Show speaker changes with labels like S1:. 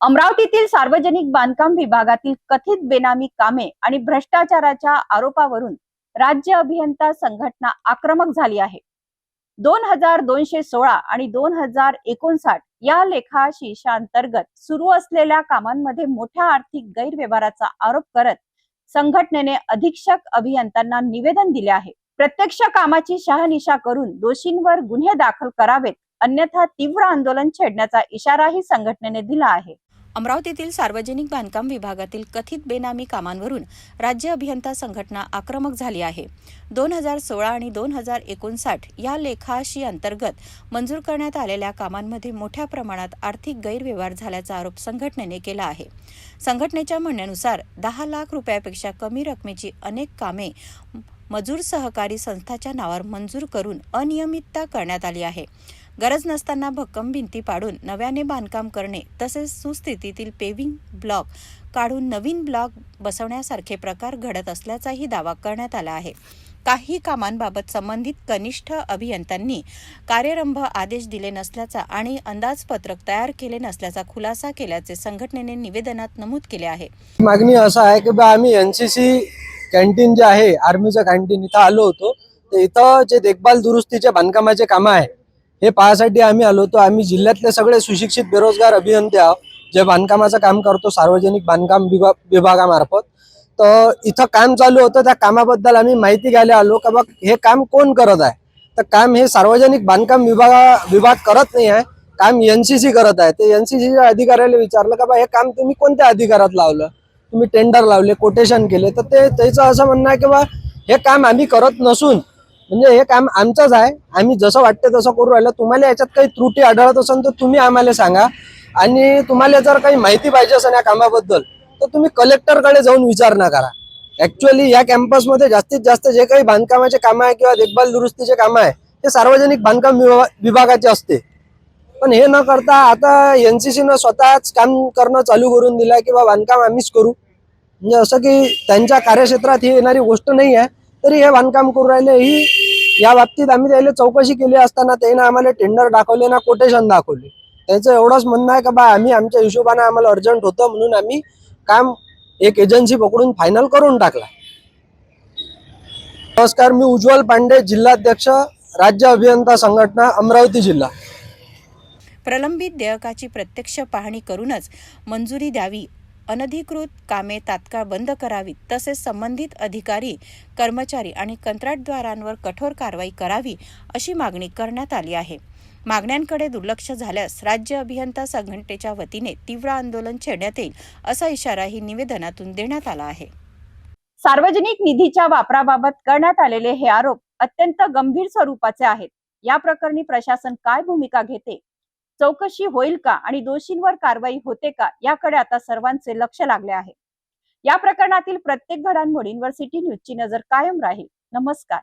S1: अमरावतीतील सार्वजनिक बांधकाम विभागातील कथित बेनामी कामे आणि भ्रष्टाचाराच्या आरोपावरून राज्य अभियंता संघटना आक्रमक झाली आहे। 2216 आणि 2059 या लेखाशीर्षा अंतर्गत सुरू असलेल्या कामांमध्ये मोठ्या आर्थिक गैरव्यवहाराचा आरोप करत संघटनेने अधीक्षक अभियंत्यांना निवेदन दिले आहे। प्रत्यक्ष कामाची शहानिशा करून दोषींवर गुन्हे दाखल करावेत, अन्यथा तीव्र आंदोलन छेडण्याचा इशाराही संघटनेने दिला आहे। अमरावतीतील सार्वजनिक बांधकाम विभागातील कथित बेनामी कामांवरून राज्य अभियंता संघटना आक्रमक झाली आहे। 2016 आणि 2059 या लेखाशी अंतर्गत मंजूर करण्यात आलेल्या कामांमध्ये मोठ्या प्रमाणात आर्थिक गैरव्यवहार झाल्याचा आरोप संघटनेने केला आहे। संघटनेच्या म्हणण्यानुसार 10 लाख रुपयापेक्षा कमी रकमेची अनेक कामे मजूर सहकारी संस्थाच्या नावावर मंजूर करून अनियमितता करण्यात आली आहे। गरज नसताना भक्कम भिंती पाडून नव्याने बांधकाम करणे तसेच सुस्थितीतील पेव्हिंग ब्लॉक काढून नवीन ब्लॉक बसवण्यासारखे प्रकार घडत असल्याचाही दावा करण्यात आला आहे। काही कामांबाबत संबंधित कनिष्ठ अभियंत्यांनी कार्यरंभ आदेश दिले नसल्याचा आणि अंदाजपत्रक तयार केले नसल्याचा खुलासा केल्याचे संघटनेने निवेदनात नमूद केले आहे।
S2: मागणी असं आहे की आम्ही एनसीसी कॅन्टीन जे आहे आर्मीचं कॅन्टीन इथं आलो होतो, तर इथं जे देखभाल दुरुस्तीचे बांधकामाचे कामं आहे हे पाहण्यासाठी आम्ही आलो होतो। आम्ही जिल्ह्यातले सगळे सुशिक्षित बेरोजगार अभियंते आहोत जे बांधकामाचं काम करतो सार्वजनिक बांधकाम विभागामार्फत। तर इथं काम चालू होतं, त्या कामाबद्दल आम्ही माहिती घ्यायला आलो का बघ हे काम कोण करत आहे। तर काम हे सार्वजनिक बांधकाम विभाग करत नाही आहे, काम एनसीसी करत आहे। ते एनसीसीच्या अधिकाऱ्याला विचारलं का बा हे काम तुम्ही कोणत्या अधिकारात लावलं, तुम्ही टेंडर लावले, कोटेशन केले, तर त्याचं असं म्हणणं आहे की बा हे काम आम्ही करत नसून म्हणजे हे काम आमचंच आहे, आम्ही जसं वाटतं तसं करू राहिलो। तुम्हाला याच्यात काही त्रुटी आढळत असेल तर तुम्ही आम्हाला सांगा, आणि तुम्हाला जर काही माहिती पाहिजे असेल या कामाबद्दल तर तुम्ही कलेक्टरकडे जाऊन विचारणा करा। ऍक्च्युअली या कॅम्पसमध्ये जास्तीत जास्त जे काही बांधकामाचे कामं आहे किंवा देखभाल दुरुस्तीचे कामं आहे ते सार्वजनिक बांधकाम विभागाचे असते, पण हे न करता आता एनसीसीनं स्वतःच काम करणं चालू करून दिलं किंवा बांधकाम आम्हीच करू, म्हणजे असं की त्यांच्या कार्यक्षेत्रात ही येणारी गोष्ट नाही आहे तरी हे बांधकाम करू राहिले। ही या बाबतीत आम्ही त्याला चौकशी केली असताना त्यानं आम्हाला टेंडर दाखवले ना कोटेशन दाखवले। त्याचं एवढंच म्हणणं आहे का बा आम्ही आमच्या हिशोबाने आम्हाला अर्जंट होतं म्हणून आम्ही काम एक एजन्सी पकडून फायनल करून टाकला। नमस्कार, मी उज्ज्वल पांडे, जिल्हाध्यक्ष, राज्य अभियंता संघटना, अमरावती जिल्हा।
S1: प्रलंबित देयकाची प्रत्यक्ष पाहणी करूनच मंजुरी द्यावी, अनधिकृत कामे तात्काळ बंद करावी, तसेच संबंधित अधिकारी, कर्मचारी आणि कंत्राटदारांवर कठोर कारवाई करावी अशी मागणी करण्यात आली आहे। मागण्यांकडे दुर्लक्ष झाल्यास राज्य अभियंता संघटनेच्या वतीने तीव्र आंदोलन छेडण्यात येईल असा इशाराही निवेदनातून देण्यात आला आहे। सार्वजनिक निधीच्या वापराबाबत करण्यात आलेले हे आरोप अत्यंत गंभीर स्वरूपाचे आहेत। या प्रकरणी प्रशासन काय भूमिका घेते, चौकशी होईल का आणि दोषींवर कारवाई होते का, याकडे आता सर्वांचे लक्ष लागले आहे। या प्रकरणातील प्रत्येक घडामोडींवर सिटी न्यूजची नजर कायम राहील। नमस्कार।